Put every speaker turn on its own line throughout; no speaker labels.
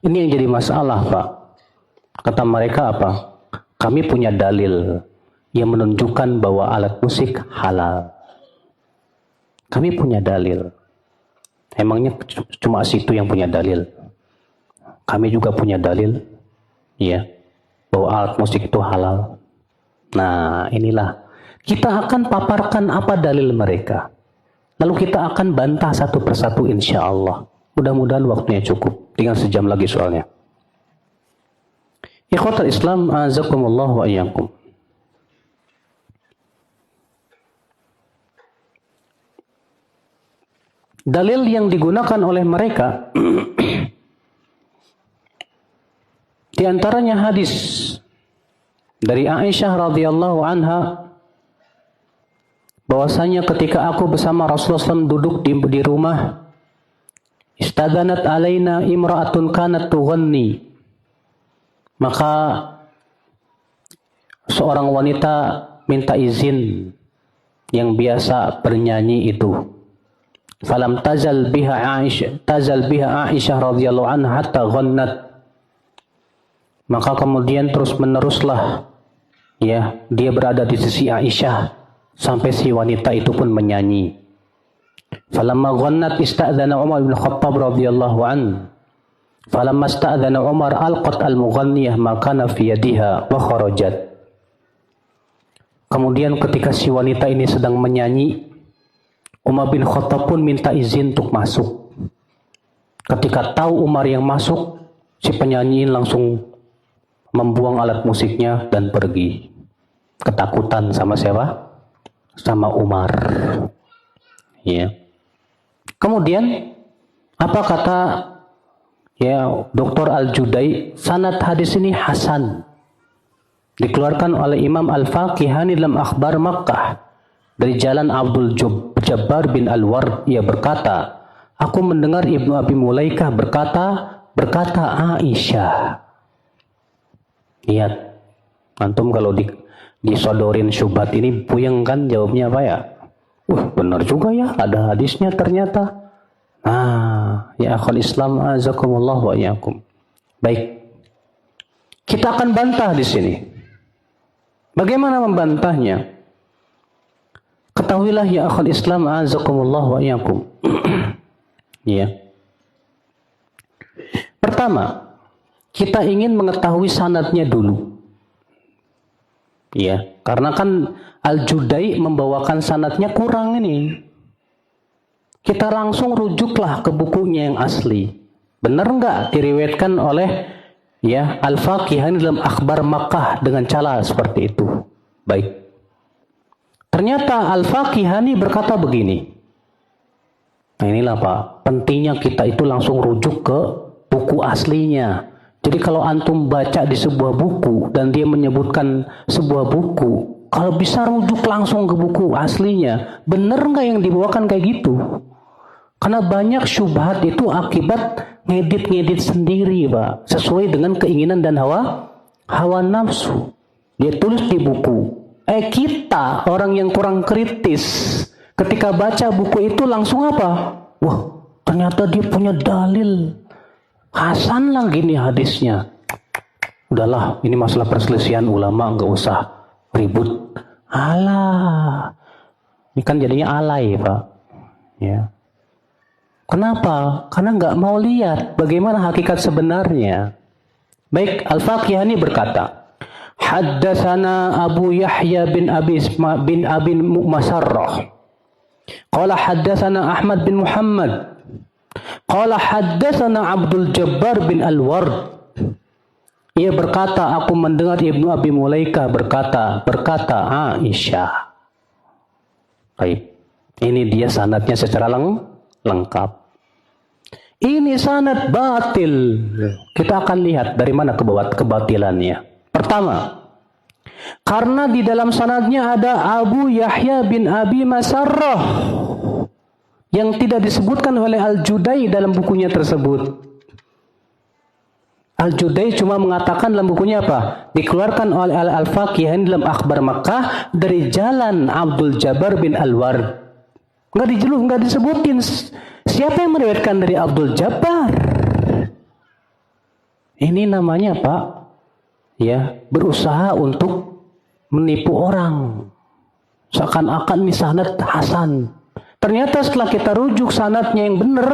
Ini yang jadi masalah, Pak. Kata mereka apa? Kami punya dalil yang menunjukkan bahwa alat musik halal. Kami punya dalil. Emangnya cuma situ yang punya dalil? Kami juga punya dalil, ya, bahwa alat musik itu halal. Nah, inilah kita akan paparkan apa dalil mereka. Lalu kita akan bantah satu persatu insya Allah. Mudah-mudahan waktunya cukup. Tinggal sejam lagi soalnya. Ikhwatul Islam, azakumullah wa iyyakum. Dalil yang digunakan oleh mereka di antaranya hadis dari Aisyah radhiyallahu anha bahwasanya ketika aku bersama Rasulullah SAW duduk di rumah, istadanat alaina imra'atun kanat tughanni, maka seorang wanita minta izin yang biasa bernyanyi itu. Falam tazal biha Aisyah radhiyallahu anha hatta ghannat. Maka kemudian terus meneruslah, ya, dia berada di sisi Aisyah sampai si wanita itu pun menyanyi. Falamma ghannat ista'dzana Umar bin Khattab radhiyallahu an. Falamma ista'dzana Umar alqat al-mughanniyah ma kana fi yadiha wa kharajat. Kemudian ketika si wanita ini sedang menyanyi, Umar bin Khattab pun minta izin untuk masuk. Ketika tahu Umar yang masuk, si penyanyi langsung membuang alat musiknya dan pergi. Ketakutan sama siapa? Sama Umar. Ya. Kemudian apa kata Dr. Al-Judai? Sanad hadis ini hasan. Dikeluarkan oleh Imam Al-Faqihani dalam Akhbar Makkah. Dari jalan Abdul Jabbar bin Al-Ward, ia berkata, aku mendengar Ibnu Abi Mulaikah berkata Aisyah. Lihat, antum kalau disodorin syubhat ini puyeng kan jawabnya apa ya? Benar juga ya, ada hadisnya ternyata. Ya akhul Islam azakumullah wa iyyakum. Baik. Kita akan bantah di sini. Bagaimana membantahnya? Ketahuilah ya akhul Islam azakumullah wa iyyakum. Ya. Pertama, kita ingin mengetahui sanadnya dulu. Ya, karena kan Al-Judai membawakan sanadnya kurang ini. Kita langsung rujuklah ke bukunya yang asli. Benar enggak diriwayatkan oleh Al-Faqihani dalam Akhbar Makkah dengan cara seperti itu? Baik. Ternyata Al-Faqihani berkata begini. Nah inilah Pak, pentingnya kita itu langsung rujuk ke buku aslinya. Jadi kalau antum baca di sebuah buku dan dia menyebutkan sebuah buku, kalau bisa rujuk langsung ke buku aslinya. Bener nggak yang dibawakan kayak gitu? Karena banyak syubhat itu akibat ngedit sendiri Pak, sesuai dengan keinginan dan hawa nafsu. Dia tulis di buku. Kita orang yang kurang kritis ketika baca buku itu langsung apa? Wah, ternyata dia punya dalil. Hasan lah gini hadisnya. Udahlah, ini masalah perselisihan ulama, nggak usah ribut. Alah, ini kan jadinya alay Pak. Ya. Kenapa? Karena nggak mau lihat bagaimana hakikat sebenarnya. Baik, Al-Faqihani berkata, Haddatsana Abu Yahya bin Abi Masarrah. Qala haddatsana Ahmad bin Muhammad. Qala haddatsana Abdul Jabbar bin Al-Ward. Ia berkata, aku mendengar Ibnu Abi Mulaikah berkata Aisyah. Baik. Ini dia sanadnya secara lengkap. Ini sanad batil. Kita akan lihat dari mana kebatilannya. Pertama, karena di dalam sanadnya ada Abu Yahya bin Abi Masarrah yang tidak disebutkan oleh Al-Judai dalam bukunya tersebut. Al-Judai cuma mengatakan dalam bukunya apa? Dikeluarkan oleh Al-Faqihani dalam Akhbar Makkah dari jalan Abdul Jabbar bin Al-Ward. Nggak disebutin siapa yang meriwayatkan dari Abdul Jabbar. Ini namanya Pak, ya, berusaha untuk menipu orang. Seakan-akan ini sanad hasan. Ternyata setelah kita rujuk sanadnya yang benar,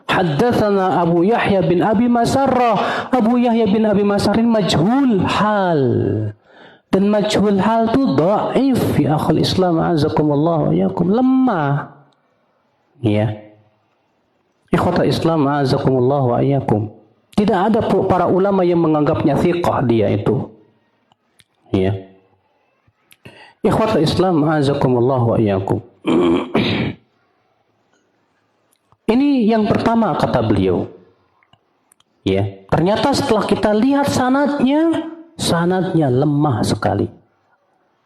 haddatsana Abu Yahya bin Abi Masarrah. Abu Yahya bin Abi Masarrah majhul hal. Dan majhul hal itu dhaif ya akhul Islam azakumullah wa yakum, lemah. Ya. Ikhwatal Islam azakumullah wa yakum. Tidak ada para ulama yang menganggapnya thiqah dia itu. Ya. Ikhwatal Islam azakumullah wa iyyakum. Ini yang pertama kata beliau. Ya, ternyata setelah kita lihat sanadnya lemah sekali.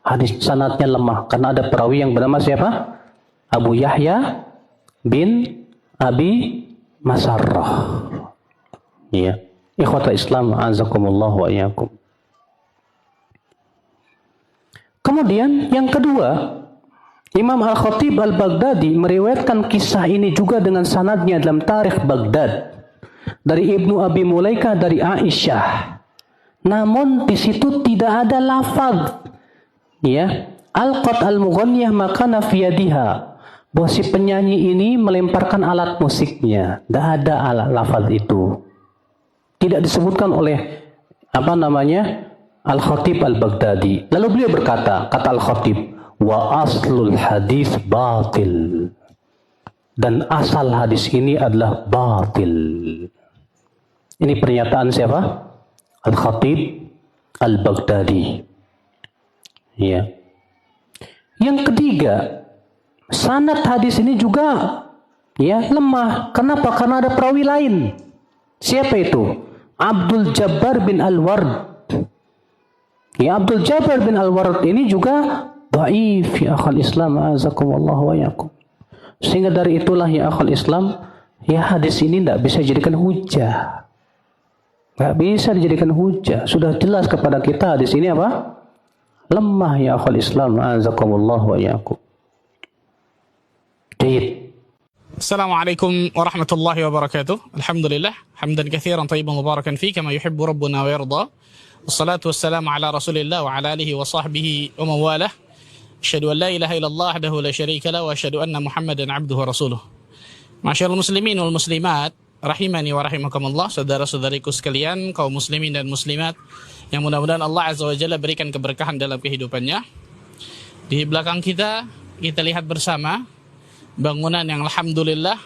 Hadis sanadnya lemah karena ada perawi yang bernama siapa? Abu Yahya bin Abi Masarrah. Ya, ikhwata Islam azakumullah wa iyyakum. Kemudian yang kedua, Imam Al-Khatib Al-Baghdadi meriwayatkan kisah ini juga dengan sanadnya dalam Tarikh Baghdad dari Ibnu Abi Mulaikah dari Aisyah. Namun di situ tidak ada lafaz, ya, alqat al-mughanniyah makana fi yadiha, bahwa si penyanyi ini melemparkan alat musiknya. Tidak ada lafaz itu. Tidak disebutkan oleh Al-Khatib Al-Baghdadi. Lalu beliau berkata, kata Al-Khatib, wa aslul hadis batil. Dan asal hadis ini adalah batil. Ini pernyataan siapa? Al-Khatib Al-Baghdadi. Ya. Yang ketiga, sanad hadis ini juga ya lemah. Kenapa? Karena ada perawi lain. Siapa itu? Abdul Jabbar bin Al-Ward. Ya, Abdul Jabbar bin Al-Ward ini juga dhaif ya akhal Islam azakumullah wa yakum. Sehingga dari itulah ya akhal Islam, ya hadis ini tidak bisa dijadikan hujah. Tidak bisa dijadikan hujah. Sudah jelas kepada kita hadis ini apa? Lemah ya akhal Islam azakumullah wa yakum. Baik.
Assalamualaikum warahmatullahi wabarakatuh. Alhamdulillah, hamdan katsiran tayyiban mubarakan fi kama yuhibbu rabbuna wa yarda. Wassalatu wassalamu ala Rasulillah wa ala alihi wa sahbihi wa mawalah. Asyhadu an la ilaha illallah wahdahu la syarika lahu wa asyhadu anna Muhammadan abduhu wa rasuluh. Masyaallah muslimin wal muslimat, rahimani wa rahimakumullah, saudara-saudariku sekalian, kaum muslimin dan muslimat yang mudah-mudahan Allah Azza wa Jalla berikan keberkahan dalam kehidupannya. Di belakang kita lihat bersama bangunan yang alhamdulillah,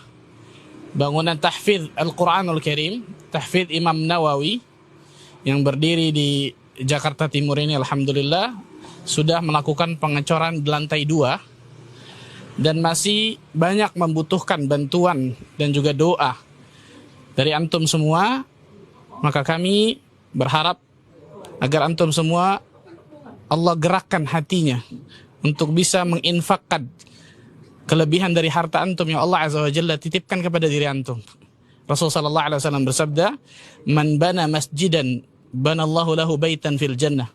bangunan tahfidz Al-Quranul Karim, tahfidz Imam Nawawi yang berdiri di Jakarta Timur ini, alhamdulillah sudah melakukan pengecoran di lantai 2 dan masih banyak membutuhkan bantuan dan juga doa dari antum semua. Maka kami berharap agar antum semua Allah gerakkan hatinya untuk bisa menginfakkan kelebihan dari harta antum yang Allah Azza wa Jalla titipkan kepada diri antum. Rasul sallallahu alaihi wasallam bersabda, "Man bana masjidan, banallahu lahu baitan fil jannah."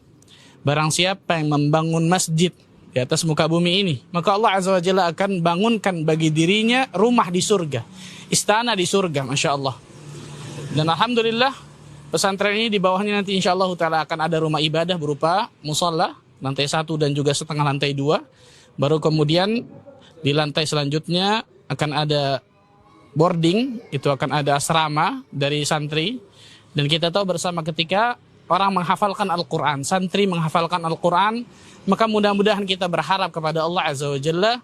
Barang siapa yang membangun masjid di atas muka bumi ini, maka Allah Azza wa Jalla akan bangunkan bagi dirinya rumah di surga, istana di surga, Masya Allah. Dan alhamdulillah pesantren ini di bawahnya nanti insya Allah ta'ala akan ada rumah ibadah berupa musalla, lantai 1 dan juga setengah lantai 2. Baru kemudian di lantai selanjutnya akan ada boarding, itu akan ada asrama dari santri. Dan kita tahu bersama ketika orang menghafalkan Al-Quran, santri menghafalkan Al-Quran, maka mudah-mudahan kita berharap kepada Allah Azza wa Jalla,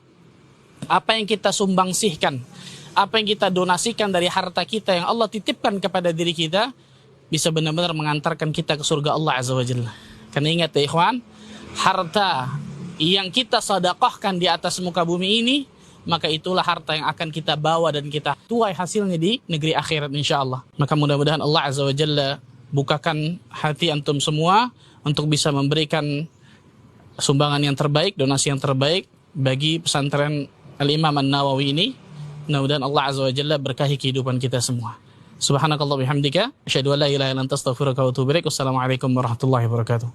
apa yang kita sumbangsihkan, apa yang kita donasikan dari harta kita yang Allah titipkan kepada diri kita, bisa benar-benar mengantarkan kita ke surga Allah Azza wa Jalla. Karena ingat ya ikhwan, harta yang kita sedekahkan di atas muka bumi ini, maka itulah harta yang akan kita bawa dan kita tuai hasilnya di negeri akhirat insyaAllah. Maka mudah-mudahan Allah Azza wa Jalla bukakan hati antum semua untuk bisa memberikan sumbangan yang terbaik, donasi yang terbaik bagi pesantren Al-Imam An-Nawawi ini. Mudah-mudahan Allah Azza wa Jalla berkahi kehidupan kita semua. Subhanakallah bihamdika, asyhadu an la ilaha illa anta astaghfiruka wa atubu ilaik. Wassalamualaikum warahmatullahi wabarakatuh.